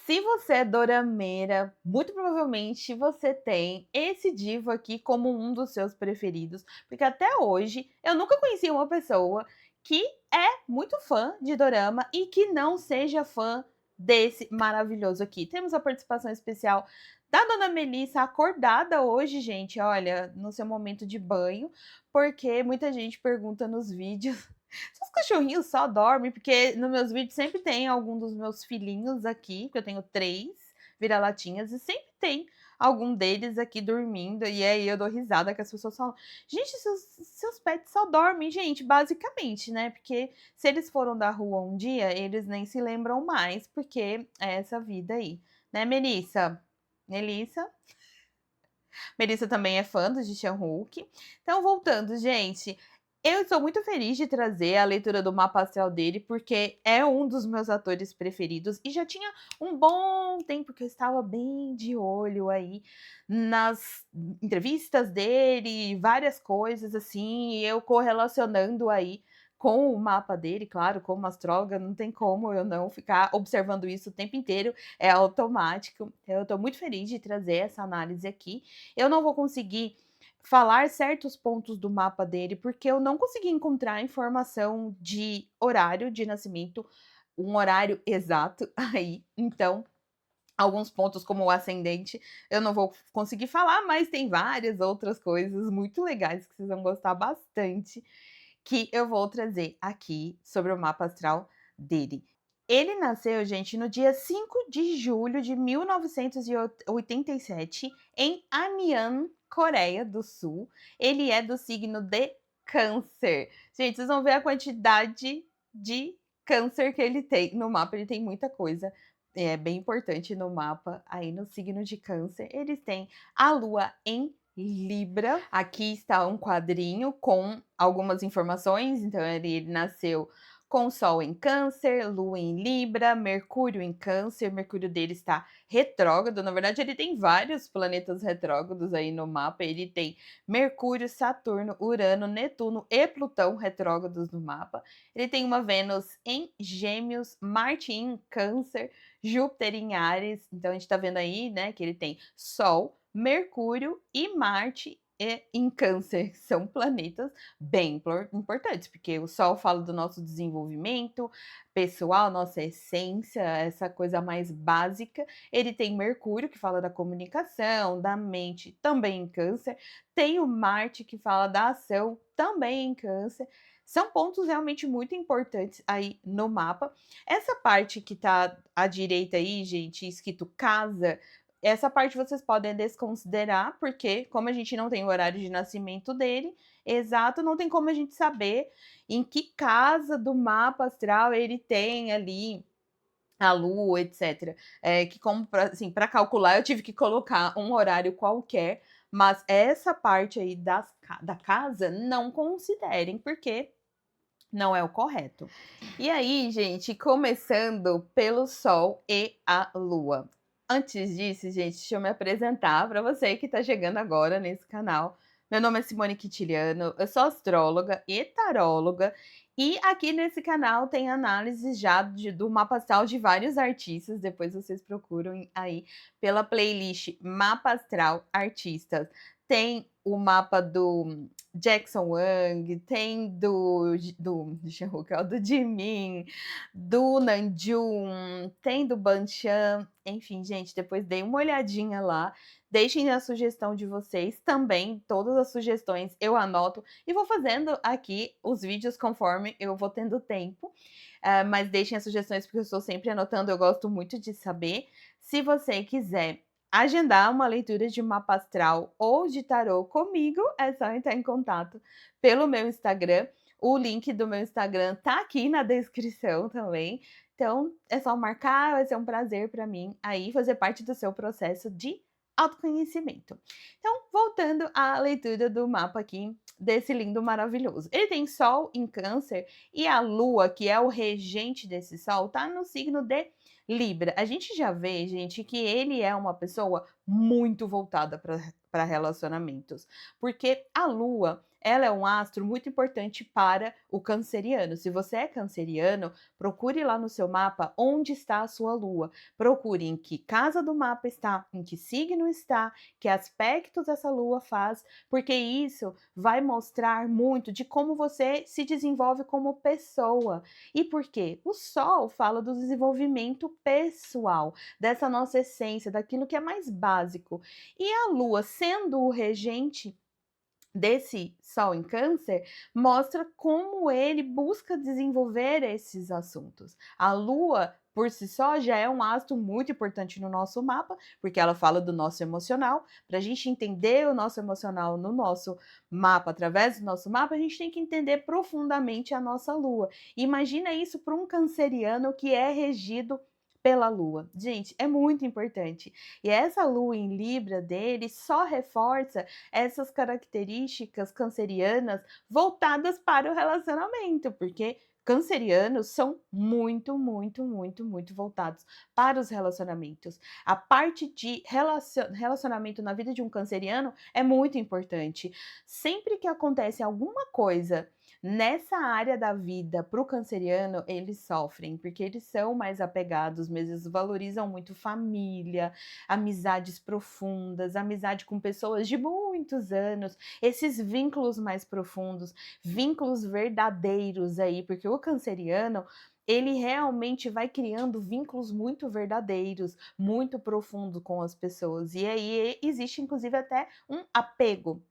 Se você é dorameira, muito provavelmente você tem esse divo aqui como um dos seus preferidos, porque até hoje eu nunca conheci uma pessoa que é muito fã de dorama e que não seja fã desse maravilhoso aqui. Temos a participação especial da dona Melissa acordada hoje, gente, olha, no seu momento de banho, porque muita gente pergunta nos vídeos. Seus cachorrinhos só dormem, porque nos meus vídeos sempre tem algum dos meus filhinhos aqui, porque eu tenho 3 vira-latinhas, e sempre tem algum deles aqui dormindo, e aí eu dou risada que as pessoas falam: "Gente, seus pets só dormem", gente, basicamente, né, porque se eles foram da rua um dia, eles nem se lembram mais, porque é essa vida aí, né, Melissa? Melissa? Melissa também é fã do Ji Chan-wook. Então voltando, gente, eu estou muito feliz de trazer a leitura do mapa astral dele, porque é um dos meus atores preferidos e já tinha um bom tempo que eu estava bem de olho aí nas entrevistas dele, várias coisas assim, e eu correlacionando aí com o mapa dele, claro, como astróloga, não tem como eu não ficar observando isso o tempo inteiro, é automático. Então eu estou muito feliz de trazer essa análise aqui. Eu não vou conseguir falar certos pontos do mapa dele, porque eu não consegui encontrar informação de horário de nascimento, um horário exato aí. Então, alguns pontos como o ascendente, eu não vou conseguir falar, mas tem várias outras coisas muito legais que vocês vão gostar bastante, que eu vou trazer aqui sobre o mapa astral dele. Ele nasceu, gente, no dia 5 de julho de 1987 em Anyang, Coreia do Sul. Ele é do signo de Câncer. Gente, vocês vão ver a quantidade de câncer que ele tem no mapa, ele tem muita coisa, é bem importante no mapa, aí no signo de Câncer. Eles têm a lua em Libra. Aqui está um quadrinho com algumas informações. Então, ele nasceu com Sol em Câncer, Lua em Libra, Mercúrio em Câncer. Mercúrio dele está retrógrado. Na verdade, ele tem vários planetas retrógrados aí no mapa. Ele tem Mercúrio, Saturno, Urano, Netuno e Plutão retrógrados no mapa. Ele tem uma Vênus em Gêmeos, Marte em Câncer, Júpiter em Áries. Então, a gente está vendo aí, né, que ele tem Sol, Mercúrio e Marte em Câncer. São planetas bem importantes, porque o Sol fala do nosso desenvolvimento pessoal, nossa essência, essa coisa mais básica. Ele tem Mercúrio, que fala da comunicação, da mente, também em Câncer. Tem o Marte, que fala da ação, também em Câncer. São pontos realmente muito importantes aí no mapa. Essa parte que tá à direita aí, gente, escrito casa, essa parte vocês podem desconsiderar, porque como a gente não tem o horário de nascimento dele, exato, não tem como a gente saber em que casa do mapa astral ele tem ali a lua, etc. Que como para assim, para calcular eu tive que colocar um horário qualquer, mas essa parte aí da casa não considerem, porque não é o correto. E aí, gente, começando pelo Sol e a Lua. Antes disso, gente, deixa eu me apresentar para você que está chegando agora nesse canal. Meu nome é Simone Quintiliano, eu sou astróloga e taróloga, e aqui nesse canal tem análises já do mapa astral de vários artistas, depois vocês procuram aí pela playlist Mapa Astral Artistas. Tem o mapa do Jackson Wang, tem do do Jimin, do Namjoon, tem do Banchan, enfim, gente, depois dei uma olhadinha lá, deixem a sugestão de vocês também, todas as sugestões eu anoto e vou fazendo aqui os vídeos conforme eu vou tendo tempo, mas deixem as sugestões porque eu estou sempre anotando, eu gosto muito de saber. Se você quiser agendar uma leitura de mapa astral ou de tarô comigo, é só entrar em contato pelo meu Instagram. O link do meu Instagram tá aqui na descrição também. Então, é só marcar, vai ser um prazer para mim aí fazer parte do seu processo de autoconhecimento. Então, voltando à leitura do mapa aqui desse lindo maravilhoso. Ele tem Sol em Câncer e a Lua, que é o regente desse Sol, tá no signo de Libra. A gente já vê, gente, que ele é uma pessoa muito voltada para relacionamentos, porque a Lua, ela é um astro muito importante para o canceriano. Se você é canceriano, procure lá no seu mapa onde está a sua Lua. Procure em que casa do mapa está, em que signo está, que aspectos essa Lua faz, porque isso vai mostrar muito de como você se desenvolve como pessoa. E por quê? O Sol fala do desenvolvimento pessoal, dessa nossa essência, daquilo que é mais básico. E a Lua, sendo o regente desse Sol em Câncer, mostra como ele busca desenvolver esses assuntos. A Lua, por si só, já é um astro muito importante no nosso mapa, porque ela fala do nosso emocional. Para a gente entender o nosso emocional no nosso mapa, através do nosso mapa, a gente tem que entender profundamente a nossa Lua. Imagina isso para um canceriano que é regido pela Lua. Gente, é muito importante. E essa Lua em Libra dele só reforça essas características cancerianas voltadas para o relacionamento, porque cancerianos são muito, muito, muito, muito voltados para os relacionamentos. A parte de relacionamento na vida de um canceriano é muito importante. Sempre que acontece alguma coisa nessa área da vida para o canceriano, eles sofrem, porque eles são mais apegados, mas eles valorizam muito família, amizades profundas, amizade com pessoas de muitos anos, esses vínculos mais profundos, vínculos verdadeiros aí, porque o canceriano, ele realmente vai criando vínculos muito verdadeiros, muito profundos com as pessoas. E aí existe inclusive até um apego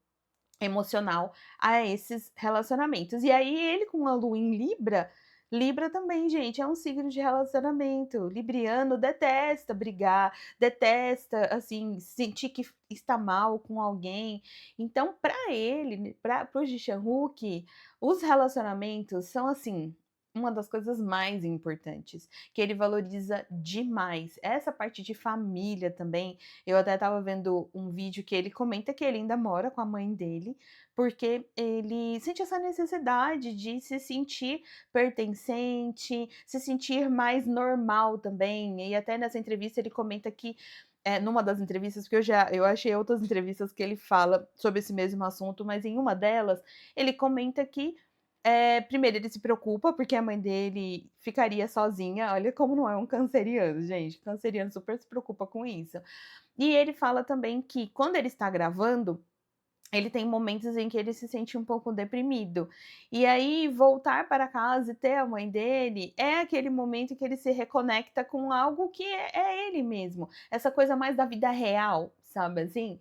emocional a esses relacionamentos. E aí ele com a lua em Libra, Libra também, gente, é um signo de relacionamento. Libriano detesta brigar, detesta, assim, sentir que está mal com alguém. Então, para ele, para o Jishan Hook, os relacionamentos são, assim, uma das coisas mais importantes, que ele valoriza demais. Essa parte de família também, eu até estava vendo um vídeo que ele comenta que ele ainda mora com a mãe dele, porque ele sente essa necessidade de se sentir pertencente, se sentir mais normal também. E até nessa entrevista ele comenta que numa das entrevistas, porque eu achei outras entrevistas que ele fala sobre esse mesmo assunto, mas em uma delas ele comenta que primeiro ele se preocupa, porque a mãe dele ficaria sozinha. Olha como não é um canceriano, gente. Canceriano super se preocupa com isso. E ele fala também que quando ele está gravando, ele tem momentos em que ele se sente um pouco deprimido. E aí, voltar para casa e ter a mãe dele é aquele momento que ele se reconecta com algo que é ele mesmo. Essa coisa mais da vida real, sabe assim?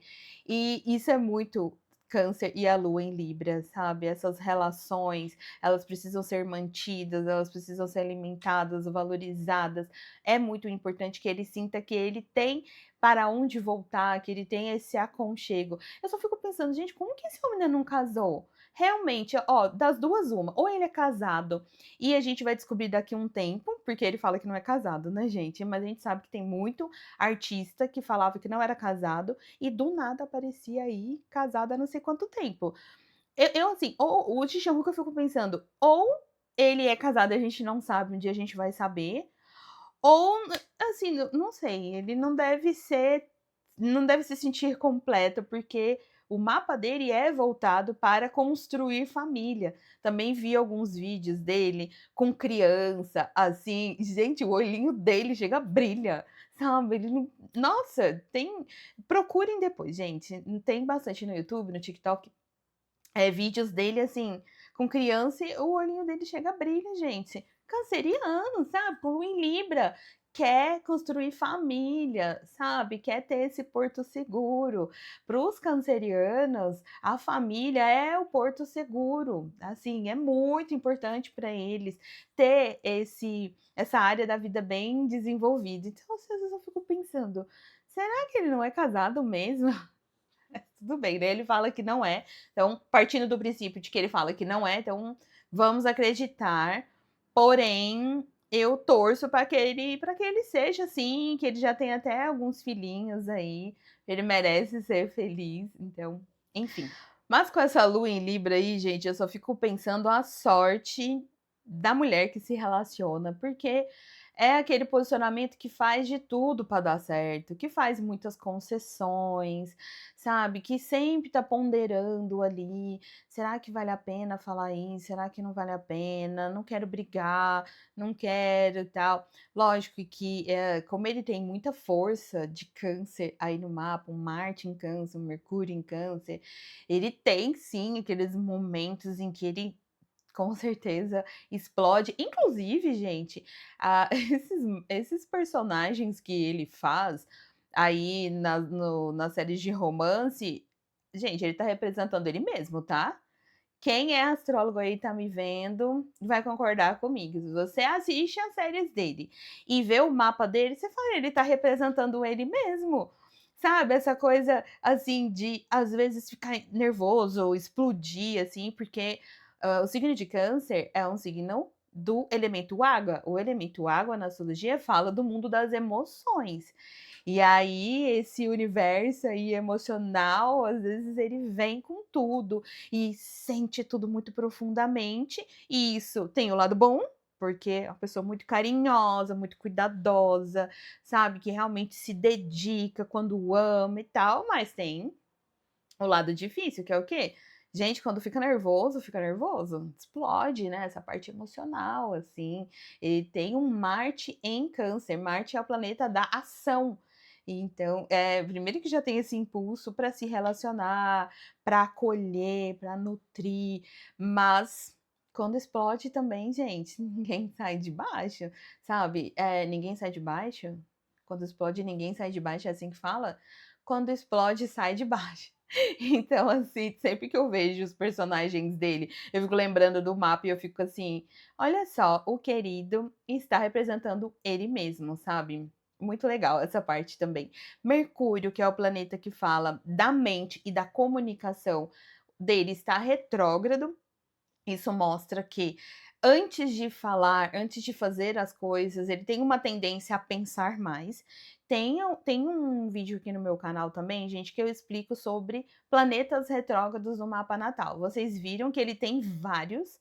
E isso é muito Câncer e a Lua em Libra, sabe? Essas relações, elas precisam ser mantidas, elas precisam ser alimentadas, valorizadas. É muito importante que ele sinta que ele tem para onde voltar, que ele tem esse aconchego. Eu só fico pensando, gente, como que esse homem ainda não casou? Realmente, ó, das duas, uma. Ou ele é casado e a gente vai descobrir daqui um tempo, porque ele fala que não é casado, né, gente? Mas a gente sabe que tem muito artista que falava que não era casado e do nada aparecia aí casado há não sei quanto tempo. Eu assim, ou o Tchanka eu fico pensando, ou ele é casado e a gente não sabe, um dia a gente vai saber, ou, assim, não sei, ele não deve se sentir completo, porque o mapa dele é voltado para construir família. Também vi alguns vídeos dele com criança, assim, gente, o olhinho dele chega brilha, sabe, ele não nossa, tem procurem depois, gente, tem bastante no YouTube, no TikTok, vídeos dele, assim, com criança e o olhinho dele chega brilha, gente. Canceriano, sabe, com lua em Libra, quer construir família, sabe, quer ter esse porto seguro. Para os cancerianos, a família é o porto seguro, assim, é muito importante para eles ter essa área da vida bem desenvolvida. Então, às vezes eu fico pensando: "Será que ele não é casado mesmo?" Tudo bem, né, ele fala que não é, então partindo do princípio de que ele fala que não é, então vamos acreditar, porém, eu torço para que ele seja assim, que ele já tem até alguns filhinhos aí, ele merece ser feliz, então, enfim. Mas com essa lua em Libra aí, gente, eu só fico pensando a sorte da mulher que se relaciona, porque É aquele posicionamento que faz de tudo para dar certo, que faz muitas concessões, sabe, que sempre tá ponderando ali: "Será que vale a pena falar isso? Será que não vale a pena? Não quero brigar, não quero e tal". Lógico que, como ele tem muita força de câncer aí no mapa, um Marte em câncer, um Mercúrio em câncer, ele tem sim aqueles momentos em que ele com certeza, explode. Inclusive, gente, esses personagens que ele faz aí nas séries de romance, gente, ele tá representando ele mesmo, tá? Quem é astrólogo aí tá me vendo, vai concordar comigo. Se você assiste as séries dele e vê o mapa dele, você fala: "Ele tá representando ele mesmo". Sabe, essa coisa, assim, de às vezes ficar nervoso ou explodir, assim, porque, o signo de Câncer é um signo do elemento água. O elemento água na astrologia fala do mundo das emoções. E aí esse universo aí emocional, às vezes ele vem com tudo e sente tudo muito profundamente, e isso tem o lado bom, porque é uma pessoa muito carinhosa, muito cuidadosa, sabe, que realmente se dedica quando ama e tal, mas tem o lado difícil, que é o quê? Gente, quando fica nervoso, explode, né, essa parte emocional, assim. Ele tem um Marte em Câncer, Marte é o planeta da ação. Então, primeiro que já tem esse impulso para se relacionar, para acolher, para nutrir, mas quando explode também, gente, ninguém sai de baixo, sabe. Ninguém sai de baixo? Quando explode, ninguém sai de baixo, é assim que fala? Quando explode, sai de baixo. Então, assim, sempre que eu vejo os personagens dele, eu fico lembrando do mapa e eu fico assim: "Olha só, o querido está representando ele mesmo", sabe. Muito legal essa parte também. Mercúrio, que é o planeta que fala da mente e da comunicação dele, está retrógrado. Isso mostra que antes de falar, antes de fazer as coisas, ele tem uma tendência a pensar mais. Tem um vídeo aqui no meu canal também, gente, que eu explico sobre planetas retrógrados no mapa natal. Vocês viram que ele tem vários,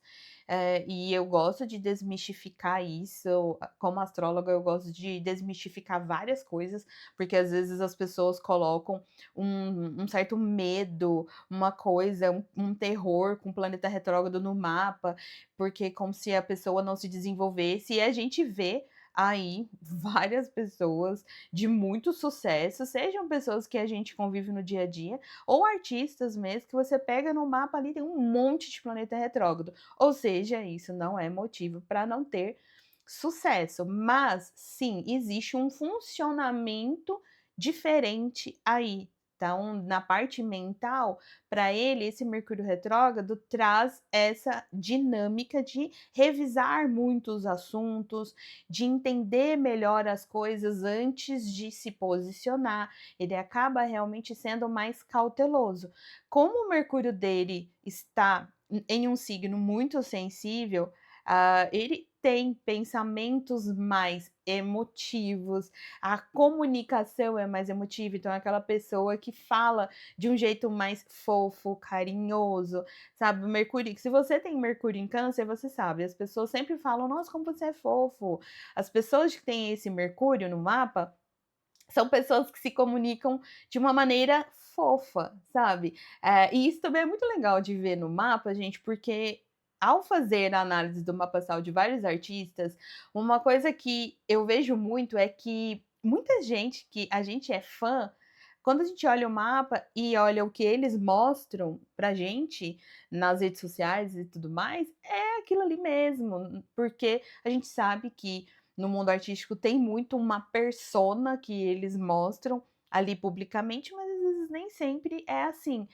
e eu gosto de desmistificar isso. Como astróloga, eu gosto de desmistificar várias coisas, porque às vezes as pessoas colocam um certo medo, uma coisa, um terror com o planeta retrógrado no mapa, porque como se a pessoa não se desenvolvesse, e a gente vê aí várias pessoas de muito sucesso, sejam pessoas que a gente convive no dia a dia, ou artistas mesmo, que você pega no mapa ali, tem um monte de planeta retrógrado. Ou seja, isso não é motivo para não ter sucesso, mas sim, existe um funcionamento diferente aí. Então, na parte mental, para ele, esse Mercúrio retrógrado traz essa dinâmica de revisar muitos assuntos, de entender melhor as coisas antes de se posicionar. Ele acaba realmente sendo mais cauteloso. Como o Mercúrio dele está em um signo muito sensível, ele tem pensamentos mais emotivos, a comunicação é mais emotiva, então é aquela pessoa que fala de um jeito mais fofo, carinhoso, sabe. Mercúrio, se você tem Mercúrio em Câncer, você sabe, as pessoas sempre falam: "Nossa, como você é fofo". As pessoas que têm esse Mercúrio no mapa são pessoas que se comunicam de uma maneira fofa, sabe. E isso também é muito legal de ver no mapa, gente, porque ao fazer a análise do mapa astral de vários artistas, uma coisa que eu vejo muito é que muita gente que a gente é fã, quando a gente olha o mapa e olha o que eles mostram pra gente nas redes sociais e tudo mais, é aquilo ali mesmo, porque a gente sabe que no mundo artístico tem muito uma persona que eles mostram ali publicamente, mas às vezes nem sempre é assim.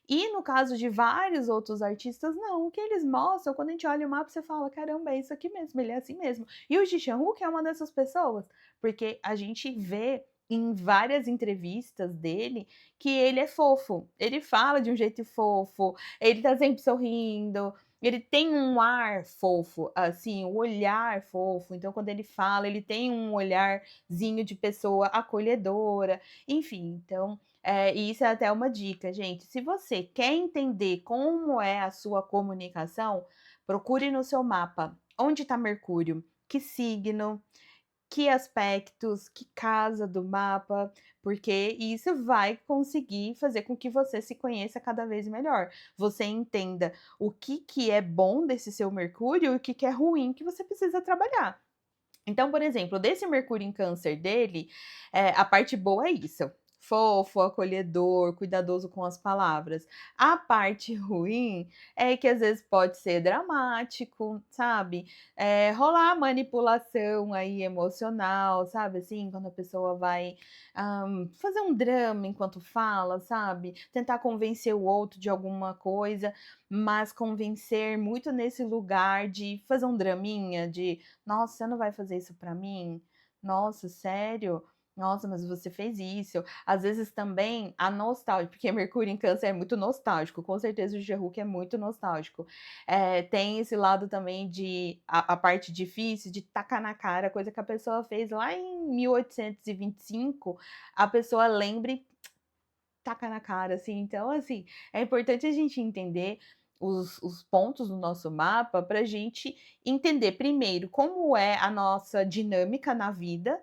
E no caso de vários outros artistas, não, o que eles mostram, quando a gente olha o mapa, você fala: "Caramba, é isso aqui mesmo, ele é assim mesmo". E o Ji Chang-wook é uma dessas pessoas, porque a gente vê em várias entrevistas dele que ele é fofo, ele fala de um jeito fofo, ele tá sempre sorrindo, ele tem um ar fofo, assim, o olhar fofo, então quando ele fala, ele tem um olharzinho de pessoa acolhedora, enfim, então e isso é até uma dica, gente. Se você quer entender como é a sua comunicação, procure no seu mapa onde está Mercúrio, que signo, que aspectos, que casa do mapa, porque isso vai conseguir fazer com que você se conheça cada vez melhor. Você entenda o que é bom desse seu Mercúrio e o que é ruim que você precisa trabalhar. Então, por exemplo, desse Mercúrio em Câncer dele, a parte boa é isso, fofo, acolhedor, cuidadoso com as palavras. A parte ruim é que às vezes pode ser dramático, sabe, rolar manipulação aí emocional, sabe, assim, quando a pessoa vai, fazer um drama enquanto fala, sabe, tentar convencer o outro de alguma coisa, mas convencer muito nesse lugar de fazer um draminha, de nossa, você não vai fazer isso pra mim? Nossa, sério? Nossa, mas você fez isso. Às vezes também a nostalgia, porque Mercúrio em Câncer é muito nostálgico, com certeza o Ge-Hulk é muito nostálgico. Tem esse lado também de a parte difícil de tacar na cara, coisa que a pessoa fez lá em 1825, a pessoa lembre taca na cara, assim. Então, assim, é importante a gente entender os pontos do nosso mapa para a gente entender, primeiro, como é a nossa dinâmica na vida,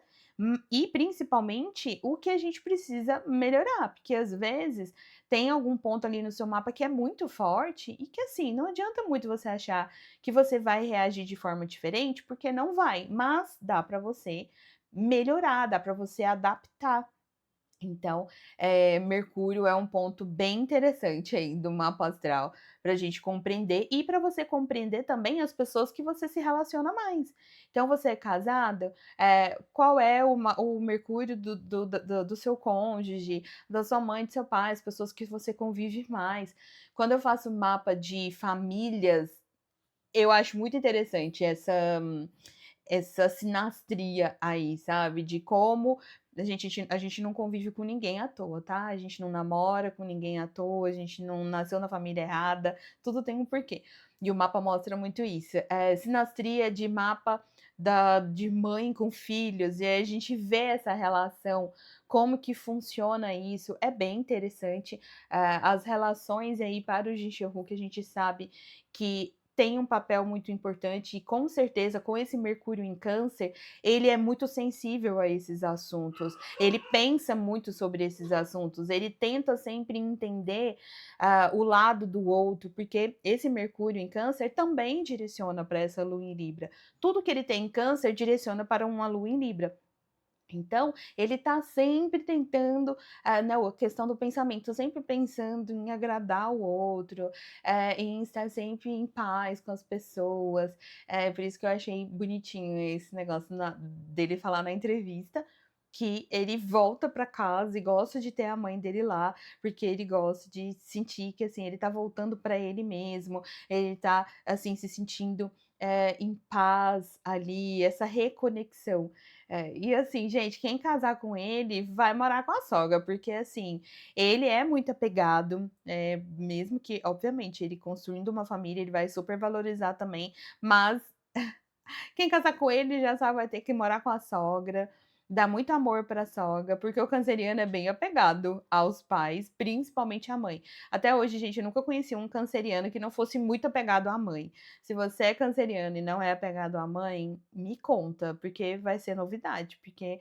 e principalmente o que a gente precisa melhorar, porque às vezes tem algum ponto ali no seu mapa que é muito forte e que assim, não adianta muito você achar que você vai reagir de forma diferente, porque não vai, mas dá para você melhorar, dá para você adaptar. Então, Mercúrio é um ponto bem interessante aí do mapa astral para a gente compreender e para você compreender também as pessoas que você se relaciona mais. Então, você é casada, qual é o Mercúrio do seu cônjuge, da sua mãe, do seu pai, as pessoas que você convive mais. Quando eu faço mapa de famílias, eu acho muito interessante essa sinastria aí, sabe, de como a gente não convive com ninguém à toa, tá, a gente não namora com ninguém à toa, a gente não nasceu na família errada, tudo tem um porquê. E o mapa mostra muito isso, sinastria de mapa de mãe com filhos, e aí a gente vê essa relação, como que funciona isso, é bem interessante. As relações aí para o Jin-Chul, que a gente sabe que tem um papel muito importante e com certeza com esse Mercúrio em Câncer, ele é muito sensível a esses assuntos. Ele pensa muito sobre esses assuntos, ele tenta sempre entender o lado do outro, porque esse Mercúrio em Câncer também direciona para essa Lua em Libra. Tudo que ele tem em Câncer direciona para uma Lua em Libra. Então, ele está sempre tentando, né, a questão do pensamento, sempre pensando em agradar o outro, em estar sempre em paz com as pessoas. Por isso que eu achei bonitinho esse negócio dele falar na entrevista, que ele volta para casa e gosta de ter a mãe dele lá, porque ele gosta de sentir que, assim, ele está voltando para ele mesmo, ele está assim, se sentindo, em paz ali, essa reconexão. E assim, gente, quem casar com ele vai morar com a sogra, porque assim, ele é muito apegado, mesmo que, obviamente, ele construindo uma família, ele vai super valorizar também, mas quem casar com ele já sabe, vai ter que morar com a sogra, dar muito amor para a sogra, porque o canceriano é bem apegado aos pais, principalmente à mãe. Até hoje, gente, eu nunca conheci um canceriano que não fosse muito apegado à mãe. Se você é canceriano e não é apegado à mãe, me conta, porque vai ser novidade, porque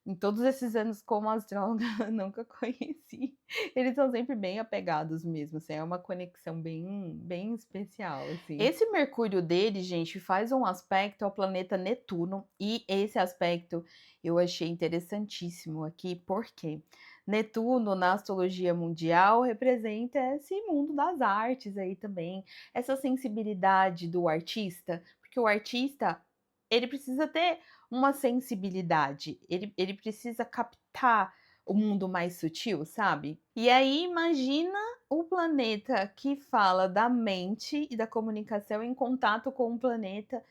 em todos esses anos como astróloga, nunca conheci. Eles são sempre bem apegados mesmo, assim, é uma conexão bem especial, assim. Esse Mercúrio dele, gente, faz um aspecto ao planeta Netuno, e esse aspecto eu achei interessantíssimo aqui, porque Netuno, na astrologia mundial, representa esse mundo das artes aí também, essa sensibilidade do artista, porque o artista, ele precisa ter uma sensibilidade, ele precisa captar o mundo mais sutil, sabe. E aí imagina o planeta que fala da mente e da comunicação em contato com um planeta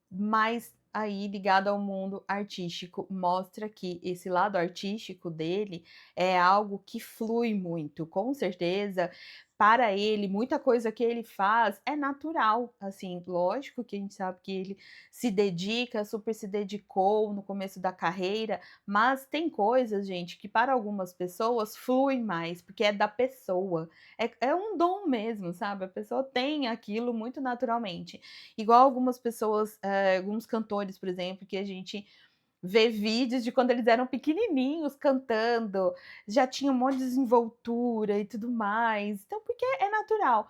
mais aí ligado ao mundo artístico, mostra que esse lado artístico dele é algo que flui muito, com certeza, para ele, muita coisa que ele faz é natural, assim, lógico que a gente sabe que ele se dedica, super se dedicou no começo da carreira, mas tem coisas, gente, que para algumas pessoas flui mais, porque é da pessoa, é um dom mesmo, sabe, a pessoa tem aquilo muito naturalmente. Igual algumas pessoas, alguns cantores, por exemplo, que a gente ver vídeos de quando eles eram pequenininhos cantando, já tinha um monte de desenvoltura e tudo mais, então porque é natural.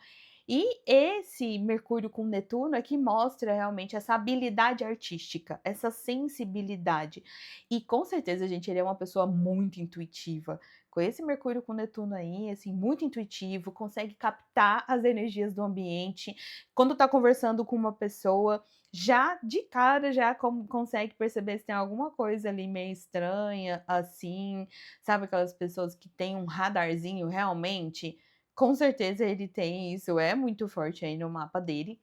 E esse Mercúrio com Netuno é que mostra realmente essa habilidade artística, essa sensibilidade. E com certeza, gente, ele é uma pessoa muito intuitiva. Com esse Mercúrio com Netuno aí, assim, muito intuitivo, consegue captar as energias do ambiente. Quando tá conversando com uma pessoa, já de cara já consegue perceber se tem alguma coisa ali meio estranha, assim, sabe aquelas pessoas que têm um radarzinho realmente? Com certeza ele tem isso, é muito forte aí no mapa dele.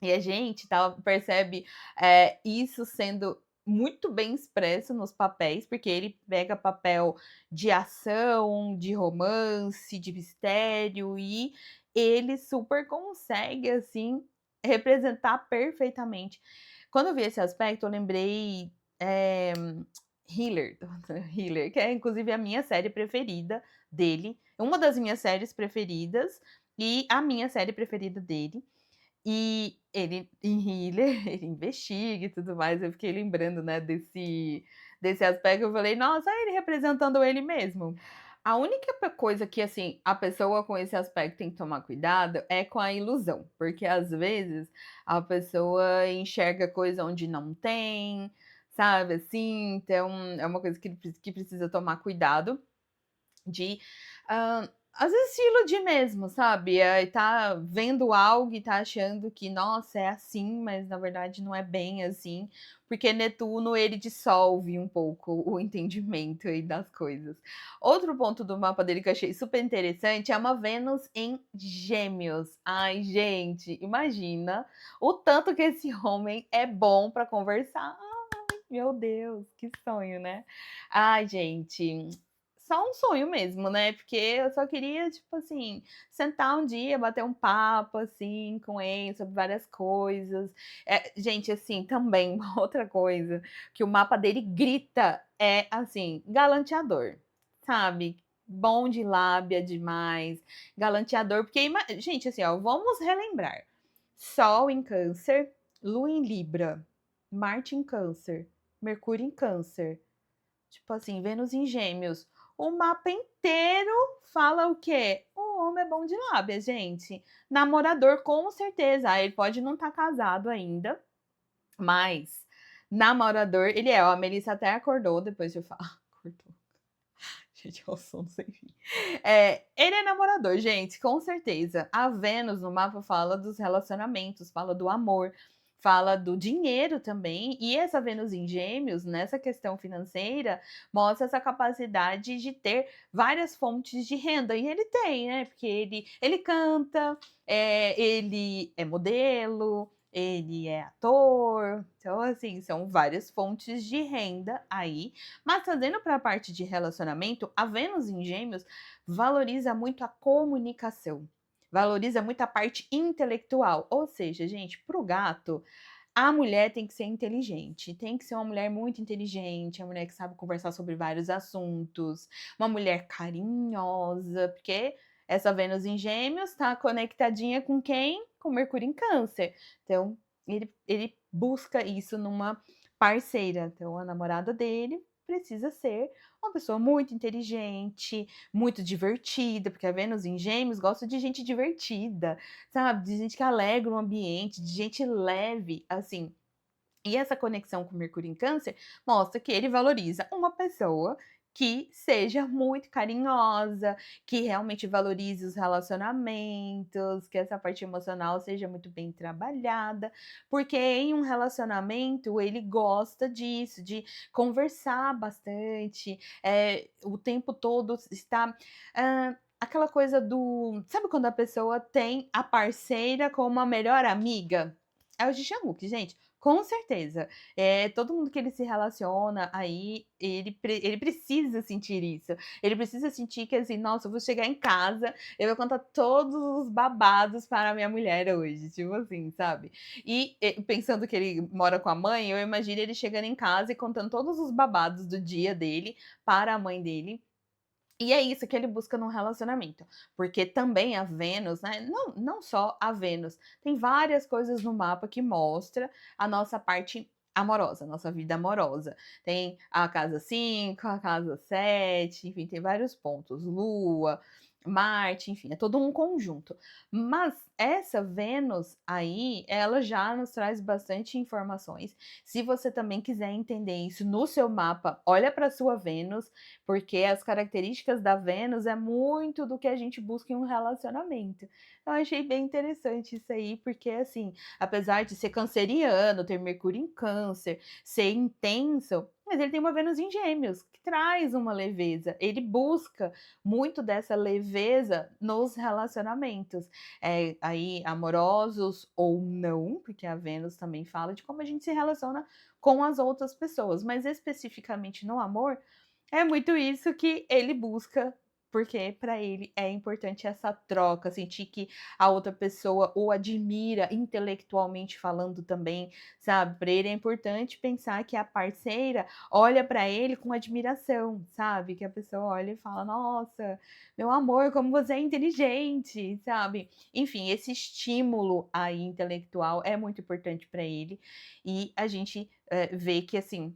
E a gente percebe, isso sendo muito bem expresso nos papéis, porque ele pega papel de ação, de romance, de mistério, e ele super consegue, assim, representar perfeitamente. Quando eu vi esse aspecto, eu lembrei, eh, Healer, Healer, que é inclusive a minha série preferida dele, uma das minhas séries preferidas e a minha série preferida dele. E ele em Healer, ele investiga e tudo mais, eu fiquei lembrando, né, desse aspecto, eu falei: "Nossa, ele representando ele mesmo". A única coisa que, assim, a pessoa com esse aspecto tem que tomar cuidado é com a ilusão, porque às vezes a pessoa enxerga coisa onde não tem, sabe, assim, então é uma coisa que precisa tomar cuidado de, às vezes se iludir mesmo, sabe, tá vendo algo e tá achando que: "Nossa, é assim", mas na verdade não é bem assim, porque Netuno ele dissolve um pouco o entendimento aí das coisas. Outro ponto do mapa dele que eu achei super interessante é uma Vênus em Gêmeos. Ai, gente, imagina o tanto que esse homem é bom pra conversar. Ai, meu Deus, que sonho, né. Ai, gente, só um sonho mesmo, né, porque eu só queria, tipo assim, sentar um dia, bater um papo, assim, com ele sobre várias coisas. Gente, assim, também uma outra coisa que o mapa dele grita é, assim, galanteador, sabe. Bom de lábia demais, galanteador, porque gente, assim, ó, vamos relembrar: Sol em Câncer, Lua em Libra, Marte em Câncer, Mercúrio em Câncer. Tipo assim, Vênus em Gêmeos. O mapa inteiro fala o quê? O homem é bom de lábia, gente. Namorador, com certeza. Ele pode não estar casado ainda, mas namorador, ele é. Ó, a Melissa até acordou depois de eu falar. Acordou. Gente, é o sono sem fim. Ele é namorador, gente, com certeza. A Vênus no mapa fala dos relacionamentos, fala do amor, fala do dinheiro também. E essa Vênus em Gêmeos, nessa questão financeira, mostra essa capacidade de ter várias fontes de renda. E ele tem, né? Porque ele canta, ele é modelo, ele é ator. Então, assim, são várias fontes de renda aí, mas trazendo para a parte de relacionamento, a Vênus em Gêmeos valoriza muito a comunicação, valoriza muito a parte intelectual. Ou seja, gente, para o gato, a mulher tem que ser inteligente, tem que ser uma mulher muito inteligente, uma mulher que sabe conversar sobre vários assuntos, uma mulher carinhosa, porque essa Vênus em Gêmeos está conectadinha com quem? Com Mercúrio em Câncer. Então, ele busca isso numa parceira. Então, a namorada dele precisa ser uma pessoa muito inteligente, muito divertida, porque a Vênus em Gêmeos gosta de gente divertida, sabe, de gente que alegra o ambiente, de gente leve, assim. E essa conexão com Mercúrio em Câncer mostra que ele valoriza uma pessoa que seja muito carinhosa, que realmente valorize os relacionamentos, que essa parte emocional seja muito bem trabalhada, porque em um relacionamento ele gosta disso, de conversar bastante, o tempo todo está, aquela coisa do, sabe quando a pessoa tem a parceira como a melhor amiga? É o de Xanguk, gente. Com certeza. Todo mundo que ele se relaciona aí, ele precisa sentir isso. Ele precisa sentir que, assim: "Nossa, eu vou chegar em casa, eu vou contar todos os babados para a minha mulher hoje", tipo assim, sabe. E pensando que ele mora com a mãe, eu imagino ele chegando em casa e contando todos os babados do dia dele para a mãe dele. E é isso que ele busca num relacionamento, porque também a Vênus, né, não só a Vênus, tem várias coisas no mapa que mostra a nossa parte amorosa, nossa vida amorosa. Tem a casa 5, a casa 7, enfim, tem vários pontos. Lua, Marte, enfim, é todo um conjunto. Mas essa Vênus aí, ela já nos traz bastante informações. Se você também quiser entender isso no seu mapa, olha para sua Vênus, porque as características da Vênus é muito do que a gente busca em um relacionamento. Eu achei bem interessante isso aí, porque assim, apesar de ser canceriano, ter Mercúrio em Câncer, ser intenso, mas ele tem uma Vênus em Gêmeos, que traz uma leveza. Ele busca muito dessa leveza nos relacionamentos, aí amorosos ou não, porque a Vênus também fala de como a gente se relaciona com as outras pessoas, mas especificamente no amor, é muito isso que ele busca, porque para ele é importante essa troca, sentir que a outra pessoa o admira intelectualmente falando também, sabe? Para ele é importante pensar que a parceira olha para ele com admiração, sabe? Que a pessoa olha e fala: "Nossa, meu amor, como você é inteligente", sabe? Enfim, esse estímulo aí intelectual é muito importante para ele e a gente, vê que assim,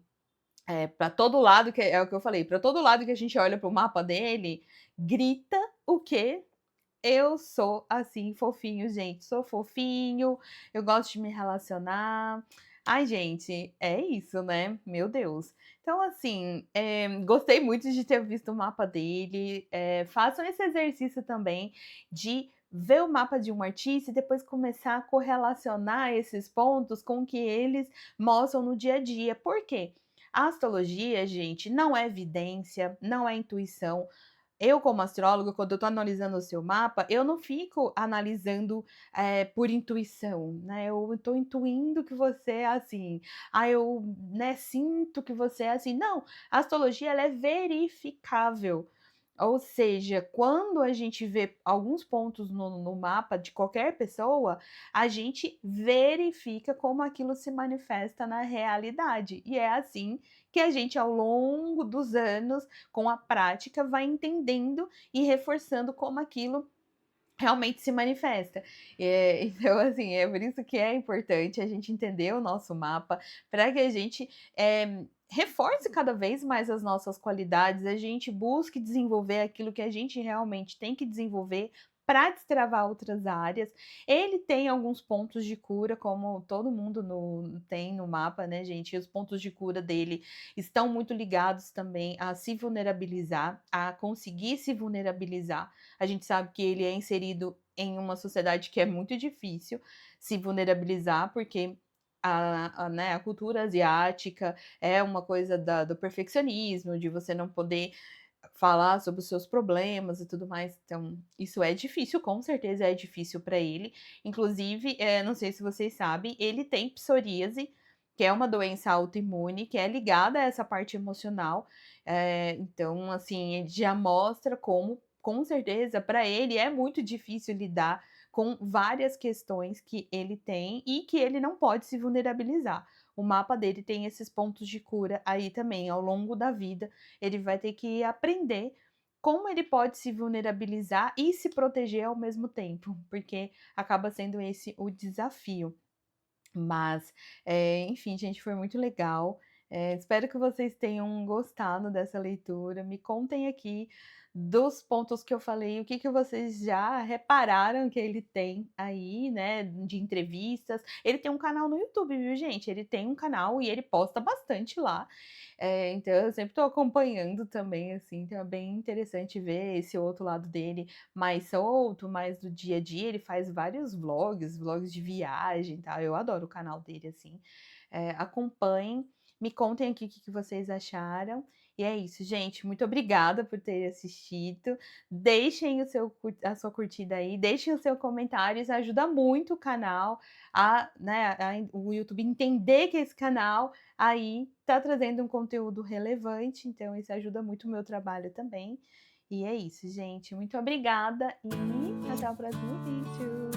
pra todo lado que é o que eu falei, para todo lado que a gente olha para o mapa dele, grita o quê? Eu sou assim fofinho, gente, sou fofinho, eu gosto de me relacionar. Ai, gente, é isso, né, meu Deus. Então, assim, gostei muito de ter visto o mapa dele, façam esse exercício também de ver o mapa de um artista e depois começar a correlacionar esses pontos com o que eles mostram no dia a dia. Por quê? A astrologia, gente, não é evidência, não é intuição. Eu, como astróloga, quando eu estou analisando o seu mapa, eu não fico analisando, por intuição, né, eu estou intuindo que você é assim, eu, né, sinto que você é assim. Não, a astrologia ela é verificável. Ou seja, quando a gente vê alguns pontos no mapa de qualquer pessoa, a gente verifica como aquilo se manifesta na realidade. E é assim que a gente, ao longo dos anos, com a prática, vai entendendo e reforçando como aquilo realmente se manifesta. Então, assim, é por isso que é importante a gente entender o nosso mapa, para que a gente, reforce cada vez mais as nossas qualidades, a gente busque desenvolver aquilo que a gente realmente tem que desenvolver para destravar outras áreas. Ele tem alguns pontos de cura, como todo mundo tem no mapa, né, gente? E os pontos de cura dele estão muito ligados também a se vulnerabilizar, a conseguir se vulnerabilizar. A gente sabe que ele é inserido em uma sociedade que é muito difícil se vulnerabilizar, porque né, a cultura asiática é uma coisa do perfeccionismo, de você não poder falar sobre os seus problemas e tudo mais. Então, isso é difícil, com certeza é difícil para ele. Inclusive, não sei se vocês sabem, ele tem psoríase, que é uma doença autoimune, que é ligada a essa parte emocional. Então, assim, ele já mostra como, com certeza, para ele é muito difícil lidar com várias questões que ele tem e que ele não pode se vulnerabilizar. O mapa dele tem esses pontos de cura aí também, ao longo da vida ele vai ter que aprender como ele pode se vulnerabilizar e se proteger ao mesmo tempo, porque acaba sendo esse o desafio. Mas, enfim, gente, foi muito legal. Espero que vocês tenham gostado dessa leitura. Me contem aqui dos pontos que eu falei, o que que vocês já repararam que ele tem aí, né, de entrevistas. Ele tem um canal no YouTube, viu, gente? Ele tem um canal e ele posta bastante lá. Então eu sempre estou acompanhando também, assim, então é bem interessante ver esse outro lado dele mais solto, mais do dia a dia. Ele faz vários vlogs de viagem, tá? Eu adoro o canal dele, assim. Acompanhem, me contem aqui o que vocês acharam. E é isso, gente. Muito obrigada por ter assistido. Deixem a sua curtida aí, deixem o seu comentário, isso ajuda muito o canal né, o YouTube entender que esse canal aí tá trazendo um conteúdo relevante, então isso ajuda muito o meu trabalho também. E é isso, gente. Muito obrigada e até o próximo vídeo.